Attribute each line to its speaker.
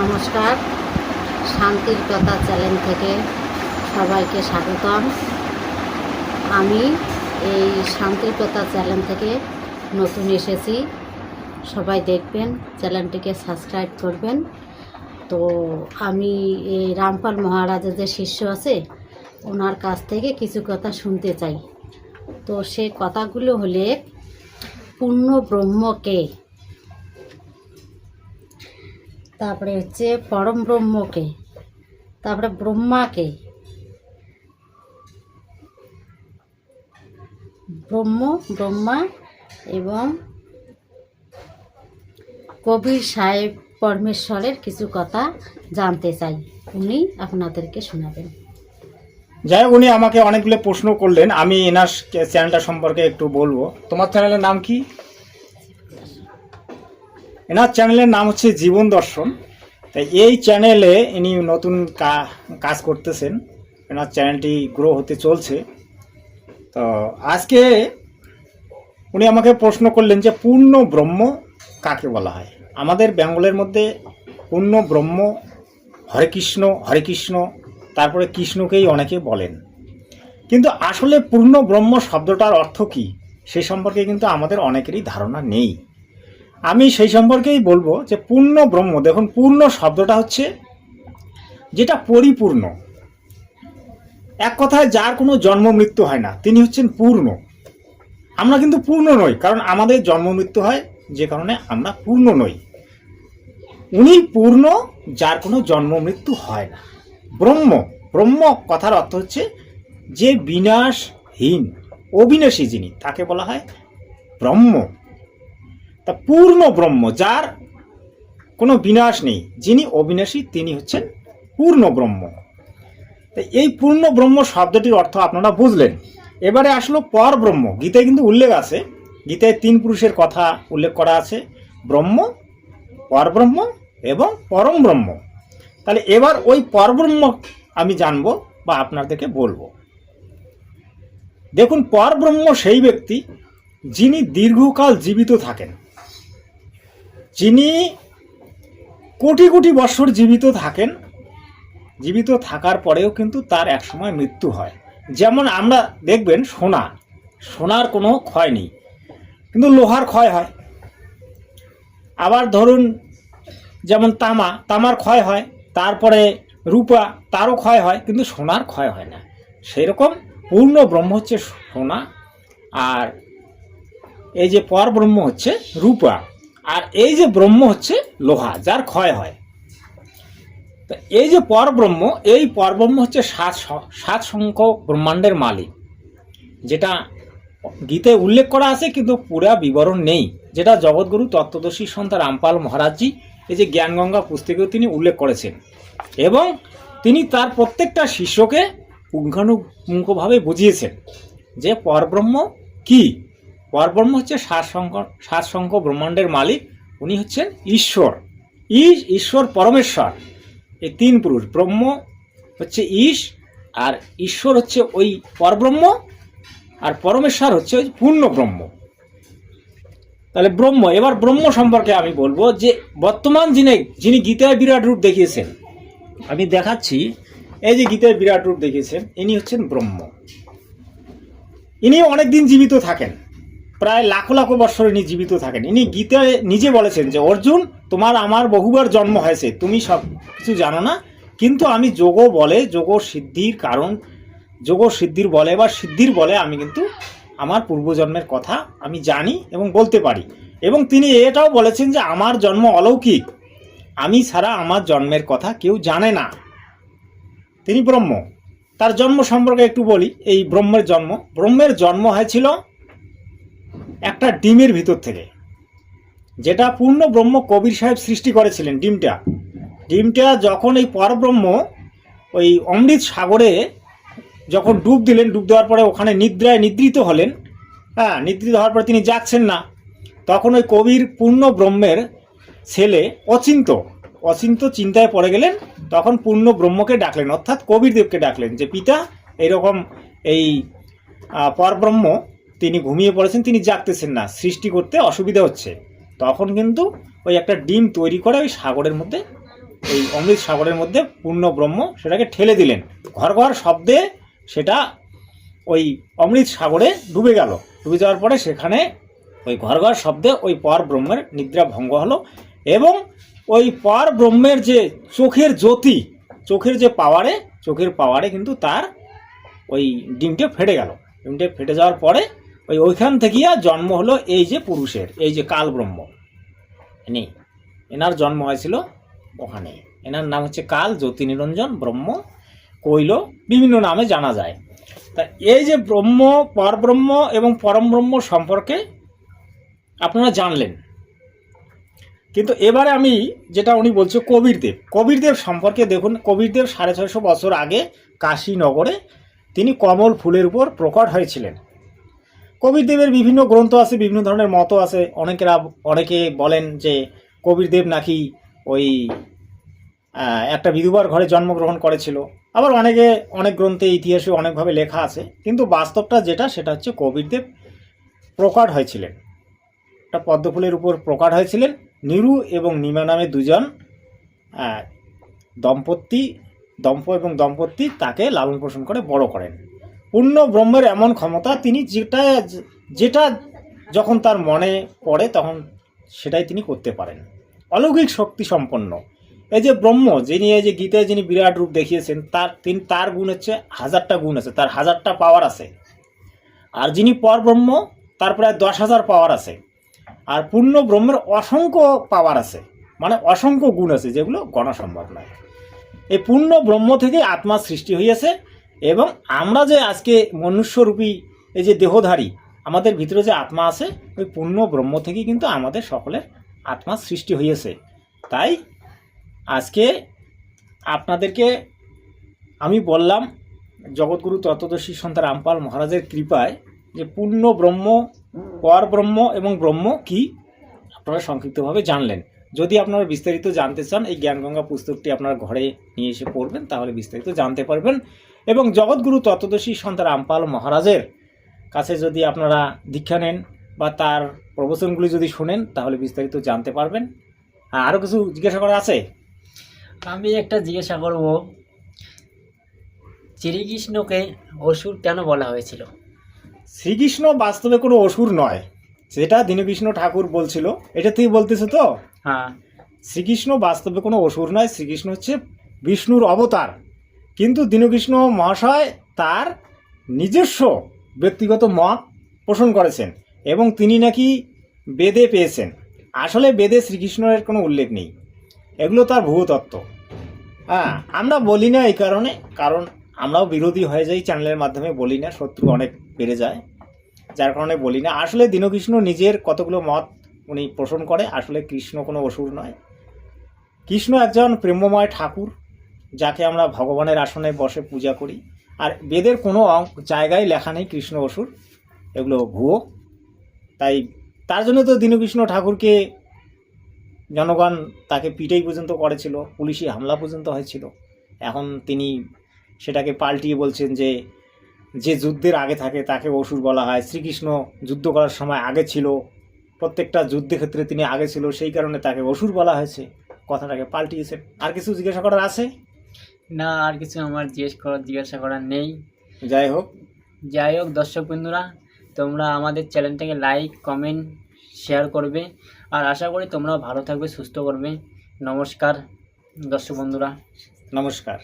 Speaker 1: নমস্কার, শান্তির কথা চ্যানেল থেকে সবাইকে স্বাগতম। আমি এই শান্তির কথা চ্যানেল থেকে নতুন এসেছি, সবাই দেখবেন, চ্যানেলটিকে সাবস্ক্রাইব করবেন। তো আমি এই রামপাল মহারাজের যে শিষ্য আছে ওনার কাছ থেকে কিছু কথা শুনতে চাই। তো সেই কথাগুলো হলে, পূর্ণ ব্রহ্মকে, তারপরে হচ্ছে পরম ব্রহ্মকে, তারপরে ব্রহ্মাকে, ব্রহ্মা এবং কবির সাহেব পরমেশ্বরের কিছু কথা জানতে চাই, উনি আপনাদেরকে শোনাবেন।
Speaker 2: যাই হোক, উনি আমাকে অনেকগুলো প্রশ্ন করলেন, আমি এনার চ্যানেলটা সম্পর্কে একটু বলবো। তোমার চ্যানেলের নাম কি? এনার চ্যানেলের নাম হচ্ছে জীবন দর্শন। তাই এই চ্যানেলে ইনি নতুন কাজ করতেছেন, এনার চ্যানেলটি গ্রো হতে চলছে। তো আজকে উনি আমাকে প্রশ্ন করলেন যে পূর্ণ ব্রহ্ম কাকে বলা হয়। আমাদের বেঙ্গলের মধ্যে পূর্ণ ব্রহ্ম, হরে কৃষ্ণ, তারপরে কৃষ্ণকেই অনেকে বলেন, কিন্তু আসলে পূর্ণ ব্রহ্ম শব্দটার অর্থ কী সে সম্পর্কে কিন্তু আমাদের অনেকেরই ধারণা নেই। আমি সেই সম্পর্কেই বলবো যে পূর্ণ ব্রহ্ম, দেখুন, পূর্ণ শব্দটা হচ্ছে যেটা পরিপূর্ণ, এক কথায় যার কোনো জন্ম মৃত্যু হয় না, তিনি হচ্ছেন পূর্ণ। আমরা কিন্তু পূর্ণ নই, কারণ আমাদের জন্ম মৃত্যু হয়, যে কারণে আমরা পূর্ণ নই। উনি পূর্ণ, যার কোনো জন্ম মৃত্যু হয় না। ব্রহ্ম কথার অর্থ হচ্ছে যে বিনাশহীন, অবিনাশী যিনি, তাকে বলা হয় ব্রহ্ম। তা পূর্ণ ব্রহ্ম, যার কোনো বিনাশ নেই, যিনি অবিনাশী, তিনি হচ্ছেন পূর্ণ ব্রহ্ম। তাই এই পূর্ণ ব্রহ্ম শব্দটির অর্থ আপনারা বুঝলেন। এবারে আসলো পর ব্রহ্ম। গীতায় কিন্তু উল্লেখ আছে, গীতায় 3 পুরুষের কথা উল্লেখ করা আছে, ব্রহ্ম, পরব্রহ্ম এবং পরম ব্রহ্ম। তাহলে এবার ওই পরব্রহ্ম আমি জানবো বা আপনাদেরকে বলবো। দেখুন, পরব্রহ্ম সেই ব্যক্তি যিনি দীর্ঘকাল জীবিত থাকেন, যিনি কোটি কোটি বৎসর জীবিত থাকেন, জীবিত থাকার পরেও কিন্তু তার একসময় মৃত্যু হয়। যেমন আমরা দেখবেন সোনার কোনো ক্ষয় নেই, কিন্তু লোহার ক্ষয় হয়। আবার ধরুন যেমন তামার ক্ষয় হয়, তারপরে রূপা, তারও ক্ষয় হয়, কিন্তু সোনার ক্ষয় হয় না। সেই রকম পূর্ণ ব্রহ্ম হচ্ছে সোনা, আর এই যে পর ব্রহ্ম হচ্ছে রূপা, আর এই যে ব্রহ্ম হচ্ছে লোহা, যার ক্ষয় হয়। তো এই যে পরব্রহ্ম, এই পরব্রহ্ম হচ্ছে সাত সংখ্যক ব্রহ্মাণ্ডের মালিক, যেটা গীতায় উল্লেখ করা আছে, কিন্তু পুরা বিবরণ নেই, যেটা জগৎগুরু তত্ত্বদর্শী সন্ত রামপাল মহারাজজি এই যে জ্ঞানগঙ্গা পুস্তকেও তিনি উল্লেখ করেছেন, এবং তিনি তার প্রত্যেকটা শিষ্যকে পুঙ্খানুপুঙ্খভাবে বুঝিয়েছেন যে পরব্রহ্ম কি। পরব্রহ্ম হচ্ছে সাত সংখ্যক ব্রহ্মাণ্ডের মালিক, উনি হচ্ছেন ঈশ্বর পরমেশ্বর। এই 3 পুরুষ, ব্রহ্ম হচ্ছে আর ঈশ্বর হচ্ছে ওই পরব্রহ্ম, আর পরমেশ্বর হচ্ছে ওই পূর্ণ ব্রহ্ম। তাহলে ব্রহ্ম, এবার ব্রহ্ম সম্পর্কে আমি বলবো যে বর্তমান যিনি গীতায় বিরাট রূপ দেখিয়েছেন, আমি দেখাচ্ছি, এই যে গীতায় বিরাট রূপ দেখিয়েছেন, ইনি হচ্ছেন ব্রহ্ম। ইনি অনেকদিন জীবিত থাকেন, প্রায় লাখো লাখো বৎসর ইনি জীবিত থাকেন। ইনি গীতায় নিজে বলেছেন যে অর্জুন, তোমার আমার বহুবার জন্ম হয়েছে, তুমি সব কিছু জানো না, কিন্তু আমি যোগ সিদ্ধির বলে বা সিদ্ধির বলে আমি কিন্তু আমার পূর্বজন্মের কথা আমি জানি এবং বলতে পারি। এবং তিনি এটাও বলেছেন যে আমার জন্ম অলৌকিক, আমি ছাড়া আমার জন্মের কথা কেউ জানে না। তিনি ব্রহ্ম। তার জন্ম সম্পর্কে একটু বলি। এই ব্রহ্মের জন্ম হয়েছিল একটা ডিমের ভিতর থেকে, যেটা পূর্ণ ব্রহ্ম কবির সাহেব সৃষ্টি করেছিলেন। ডিমটা যখন এই পরব্রহ্ম ওই অমৃত সাগরে যখন ডুব দেওয়ার পরে ওখানে নিদ্রিত হলেন, নিদ্রিত হওয়ার পরে তিনি জাগছেন না, তখন ওই কবির পূর্ণ ব্রহ্মের ছেলে অচিন্ত চিন্তায় পড়ে গেলেন। তখন পূর্ণ ব্রহ্মকে ডাকলেন, অর্থাৎ কবির দেবকে ডাকলেন যে পিতা, এইরকম এই পরব্রহ্ম তিনি ঘুমিয়ে পড়েছেন, তিনি জাগতেছেন না, সৃষ্টি করতে অসুবিধা হচ্ছে। তখন কিন্তু ওই একটা ডিম তৈরি করে ওই সাগরের মধ্যে এই অমৃত সাগরের মধ্যে পূর্ণ ব্রহ্ম সেটাকে ঠেলে দিলেন, ঘর ঘর শব্দে সেটা ওই অমৃত সাগরে ডুবে গেল। ডুবে যাওয়ার পরে সেখানে ওই ঘর ঘর শব্দে ওই পর ব্রহ্মের নিদ্রা ভঙ্গ হলো এবং ওই পর ব্রহ্মের যে চোখের জ্যোতি, চোখের যে পাওয়ারে, চোখের পাওয়ারে কিন্তু তার ওই ডিমটা ফেটে গেল। ডিমটা ফেটে যাওয়ার পরে ওইখান থেকে জন্ম হলো এই যে পুরুষের, এই যে কাল ব্রহ্ম, নেই এনার জন্ম হয়েছিল ওখানে। এনার নাম হচ্ছে কাল জ্যোতি নিরঞ্জন ব্রহ্ম কৈল, বিভিন্ন নামে জানা যায়। তা এই যে ব্রহ্ম, পরব্রহ্ম এবং পরম ব্রহ্ম সম্পর্কে আপনারা জানলেন, কিন্তু এবারে আমি যেটা উনি বলছে কবিরদেব সম্পর্কে দেখুন। কবিরদেব 650 বছর আগে কাশীনগরে তিনি কমল ফুলের উপর প্রকট হয়েছিলেন। কবিরদেবের বিভিন্ন গ্রন্থ আছে, বিভিন্ন ধরনের মত আছে। অনেকে বলেন যে কবিরদেব নাকি ওই একটা বিধবার ঘরে জন্মগ্রহণ করেছিল, আবার অনেক গ্রন্থে ইতিহাসে অনেকভাবে লেখা আছে। কিন্তু বাস্তবটা যেটা, সেটা হচ্ছে কবিরদেব প্রকট হয়েছিলেন, একটা পদ্মফুলের উপর প্রকট হয়েছিলেন। নিরু এবং নিমা নামে দুজন দম্পতি তাকে লালন পালন করে বড় করেন। পূর্ণ ব্রহ্মের এমন ক্ষমতা, তিনি যেটা যখন তার মনে পড়ে তখন সেটাই তিনি করতে পারেন, অলৌকিক শক্তি সম্পন্ন। এই যে ব্রহ্ম, যিনি এই যে গীতায় যিনি বিরাট রূপ দেখিয়েছেন, তার গুণ হচ্ছে 1000টা গুণ আছে, তার 1000টা পাওয়ার আছে। আর যিনি পর ব্রহ্ম, তার প্রায় 10,000 পাওয়ার আছে। আর পূর্ণ ব্রহ্মের অসংখ্য পাওয়ার আছে, মানে অসংখ্য গুণ আছে, যেগুলো গণা সম্ভব নয়। এই পূর্ণ ব্রহ্ম থেকে আত্মা সৃষ্টি হইয়াছে এবং আমরা যে আজকে মনুষ্যরূপী এই যে দেহধারী, আমাদের ভিতরে যে আত্মা আছে, ওই পূর্ণ ব্রহ্ম থেকেই কিন্তু আমাদের সকলের আত্মা সৃষ্টি হইয়াছে। তাই আজকে আপনাদেরকে আমি বললাম জগৎগুরু তত্ত্বদর্শী সন্ত রামপাল মহারাজের কৃপায় যে পূর্ণ ব্রহ্ম, পর ব্রহ্ম এবং ব্রহ্ম কি আপনারা সংক্ষিপ্তভাবে জানলেন। যদি আপনারা বিস্তারিত জানতে চান, এই জ্ঞানগঙ্গা পুস্তকটি আপনার ঘরে নিয়ে এসে পড়বেন, তাহলে বিস্তারিত জানতে পারবেন। এবং জগৎগুরু তত্ত্বদর্শী সন্ত রামপাল মহারাজের কাছে যদি আপনারা দীক্ষা নেন বা তার প্রবচনগুলি যদি শোনেন, তাহলে বিস্তারিত জানতে পারবেন। আরও কিছু জিজ্ঞাসা করা আছে?
Speaker 3: আমি একটা জিজ্ঞাসা করব, শ্রীকৃষ্ণকে অসুর কেন বলা হয়েছিল?
Speaker 2: শ্রীকৃষ্ণ বাস্তবে কোনো অসুর নয়, যেটা দীনকৃষ্ণ ঠাকুর বলছিল, এটা তুই বলতেছো তো?
Speaker 3: হ্যাঁ।
Speaker 2: শ্রীকৃষ্ণ বাস্তবে কোনো অসুর নয়, শ্রীকৃষ্ণ হচ্ছে বিষ্ণুর অবতার। কিন্তু দীনকৃষ্ণ মহাশয় তার নিজস্ব ব্যক্তিগত মত পোষণ করেছেন এবং তিনি নাকি বেদে পেয়েছেন। আসলে বেদে শ্রীকৃষ্ণের কোনো উল্লেখ নেই, এগুলো তার ভূতত্ত্ব। আমরা বলি না এই কারণ আমরাও বিরোধী হয়ে যাই, চ্যানেলের মাধ্যমে বলি না, শত্রু অনেক বেড়ে যায়, যার কারণে বলি না। আসলে দীনকৃষ্ণ নিজের কতগুলো মত উনি পোষণ করে। আসলে কৃষ্ণ কোনো অসুর নয়, কৃষ্ণ একজন প্রেমময় ঠাকুর, যাকে আমরা ভগবানের আসনে বসে পূজা করি। আর বেদের কোনো জায়গায় লেখা নেই কৃষ্ণ অসুর, এগুলো ভুয়ো। তাই তার জন্য তো দীনকৃষ্ণ ঠাকুরকে জনগণ তাকে পিটাই পর্যন্ত করেছিল, পুলিশি হামলা পর্যন্ত হয়েছিল। এখন তিনি সেটাকে পাল্টিয়ে বলছেন যে যুদ্ধের আগে থাকে তাকে অসুর বলা হয়। শ্রীকৃষ্ণ যুদ্ধ করার সময় আগে ছিল, প্রত্যেকটা যুদ্ধক্ষেত্রে তিনি আগে ছিল, সেই কারণে তাকে অসুর বলা হয়েছে। কথাটাকে পাল্টিয়েছেন। আর কিছু জিজ্ঞাসা করার আছে?
Speaker 3: না, আর কিছু আমার জিজ্ঞাসা করার নেই।
Speaker 2: যাই হোক
Speaker 3: দর্শক বন্ধুরা, তোমরা আমাদের চ্যানেলটাকে লাইক, কমেন্ট, শেয়ার করবে। আর আশা করি তোমরাও ভালো থাকবে, সুস্থ করবে। নমস্কার দর্শক বন্ধুরা।
Speaker 2: নমস্কার।